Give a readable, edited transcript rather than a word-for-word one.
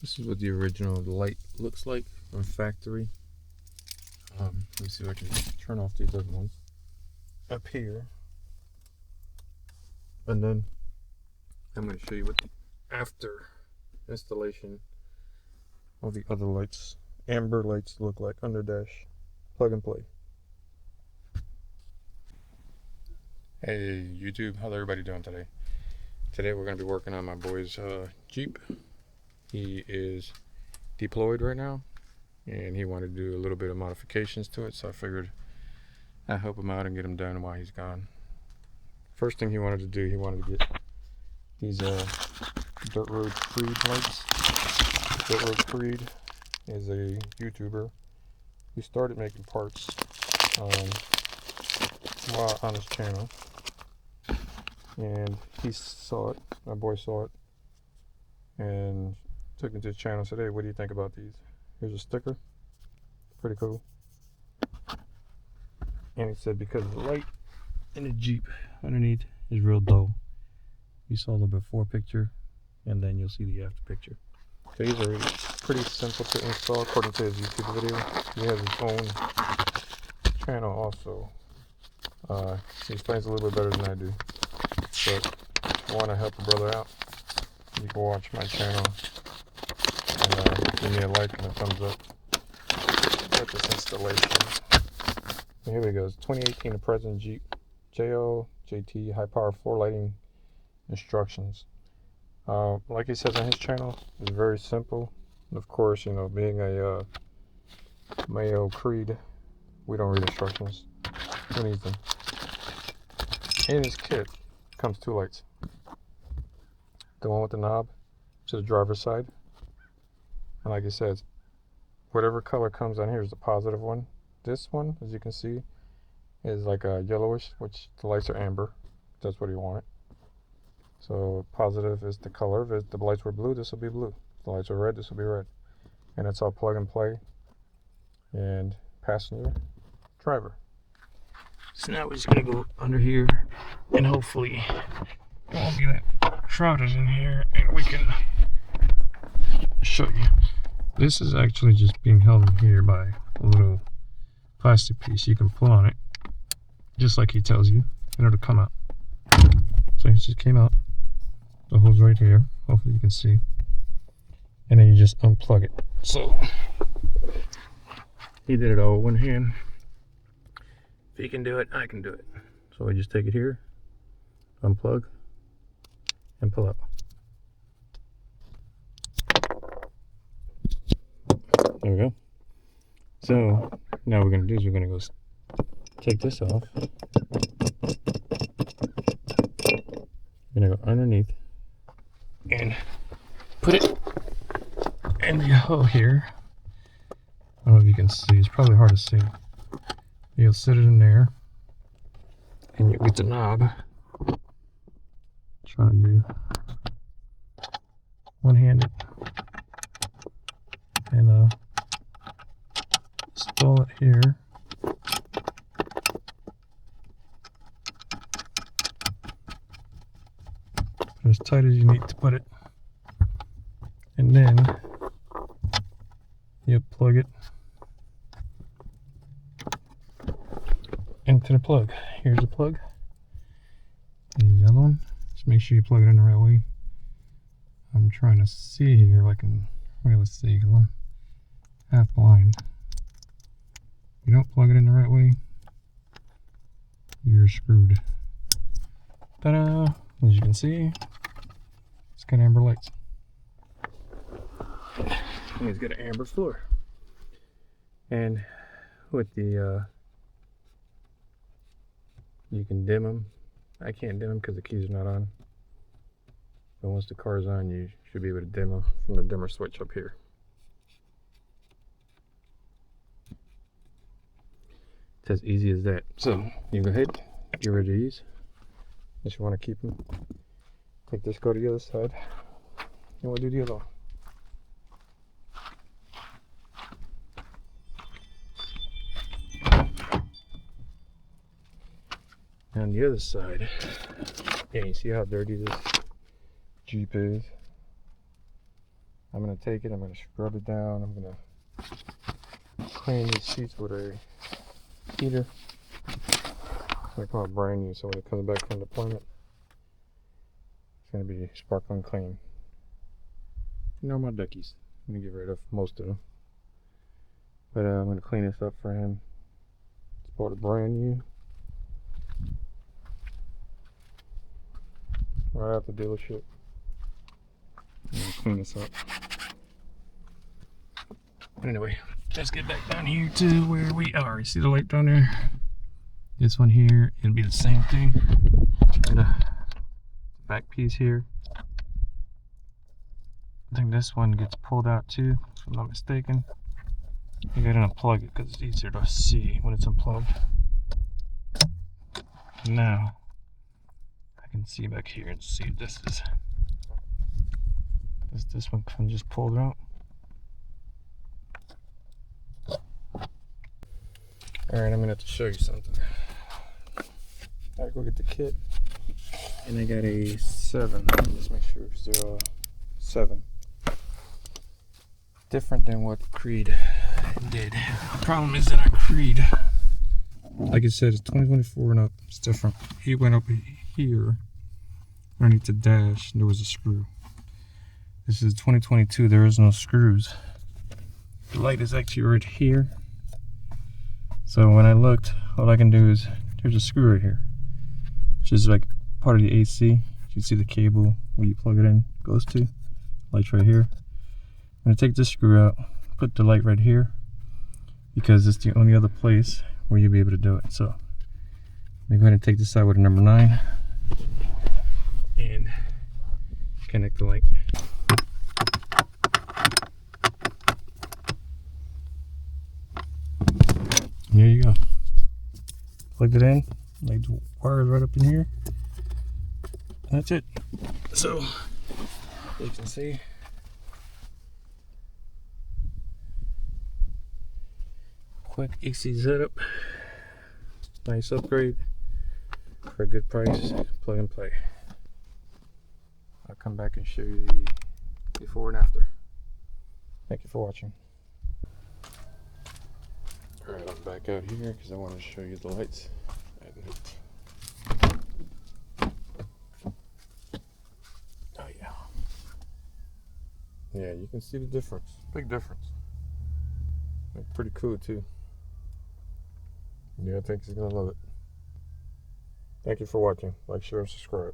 This is what the original light looks like from factory. Let me see if I can turn off these other ones up here. And then I'm going to show you what the after installation of the other lights, amber lights, look like under dash plug and play. Hey YouTube, how's everybody doing today? Today we're going to be working on my boy's Jeep. He is deployed right now and he wanted to do a little bit of modifications to it, so I figured I'd help him out and get him done while he's gone. First thing he wanted to do, he wanted to get these Dirt Road Cred lights. Dirt Road Cred is a YouTuber who started making parts while on his channel, and he saw it, my boy saw it, and took it to his channel and said, hey, what do you think about these? Here's a sticker, pretty cool. And he said because the light in the Jeep underneath is real dull. You saw the before picture and then you'll see the after picture. So these are pretty simple to install according to his YouTube video. He has his own channel also. He explains a little bit better than I do. But if you want to help a brother out, you can watch my channel and give me a like and a thumbs up at this installation. And here we go. It's 2018 to present Jeep JT high power floor lighting instructions. Like he says on his channel, it's very simple. And of course, you know, being a Mayo Creed, we don't read instructions. Who needs them? In his kit comes two lights. The one with the knob to the driver's side, and like he says, whatever color comes on here is the positive one. This one, as you can see, is like a yellowish, which the lights are amber. That's what you want it. So positive is the color. If the lights were blue, this will be blue. If the lights are red, this will be red. And it's all plug and play. And passenger, driver. So now we're just gonna go under here, and hopefully it won't be that crowded in here, and we can show you. This is actually just being held in here by a little plastic piece. You can pull on it, just like he tells you, and it'll come out. So it just came out. The hole's right here. Hopefully you can see. And then you just unplug it. So he did it all with one hand. If he can do it, I can do it. So we just take it here, unplug, and pull out. There we go. So now what we're going to do is we're going to go take this off. I'm going to go underneath and put it in the hole here. I don't know if you can see, it's probably hard to see. You'll sit it in there and you get the knob. Trying to do one-handed and install it here. Put as tight as you need to put it, and then you plug it into the plug. Here's the plug. The other one. Just make sure you plug it in the right way. I'm trying to see here if I can really see because I'm half blind. If you don't plug it in the right way, you're screwed. Ta-da! As you can see, it's got amber lights. And it's got an amber floor. And with the you can dim them. I can't dim them because the keys are not on. But once the car's on, you should be able to dim them from the dimmer switch up here. It's as easy as that. So you go ahead, get rid of these. If you want to keep them, take this, go to the other side, and we'll do the other one. On the other side, yeah, you see how dirty this Jeep is? I'm going to take it, I'm going to scrub it down, I'm going to clean these seats with a heater. They come out brand new, so when it comes back from deployment, it's going to be sparkling clean. You know my duckies. I'm going to get rid of most of them. But I'm going to clean this up for him. It's bought a brand new. Right out the dealership. I'm going to clean this up. Anyway, let's get back down here to where we are. You see the light down there? This one here, it'll be the same thing. Got a back piece here. I think this one gets pulled out too, if I'm not mistaken. You gotta unplug it because it's easier to see when it's unplugged. Now, I can see back here and see if this is. Does this one can just pulled out? Alright, I'm gonna have to show you something. Alright, go get the kit. And I got a 7. Let's make sure it's 07. Different than what Creed did. The problem is that our Creed, like I said, it's 2024 and up. It's different. He went up here underneath the dash and there was a screw. This is 2022. There is no screws. The light is actually right here. So when I looked, all I can do is, there's a screw right here, which is like part of the AC. You see the cable where you plug it in goes to. Light's right here. I'm gonna take this screw out, put the light right here, because it's the only other place where you'll be able to do it. So let me go ahead and take this out with a number 9 and connect the light. And there you go. Plugged it in, like the wires right up in here. And that's it. So you can see, quick AC setup, nice upgrade for a good price. Plug and play. I'll come back and show you the before and after. Thank you for watching. Alright, I'm back out here because I want to show you the lights at night. Oh yeah. Yeah, you can see the difference. Big difference. They're pretty cool too. Yeah, I think he's gonna love it. Thank you for watching. Like, share, and subscribe.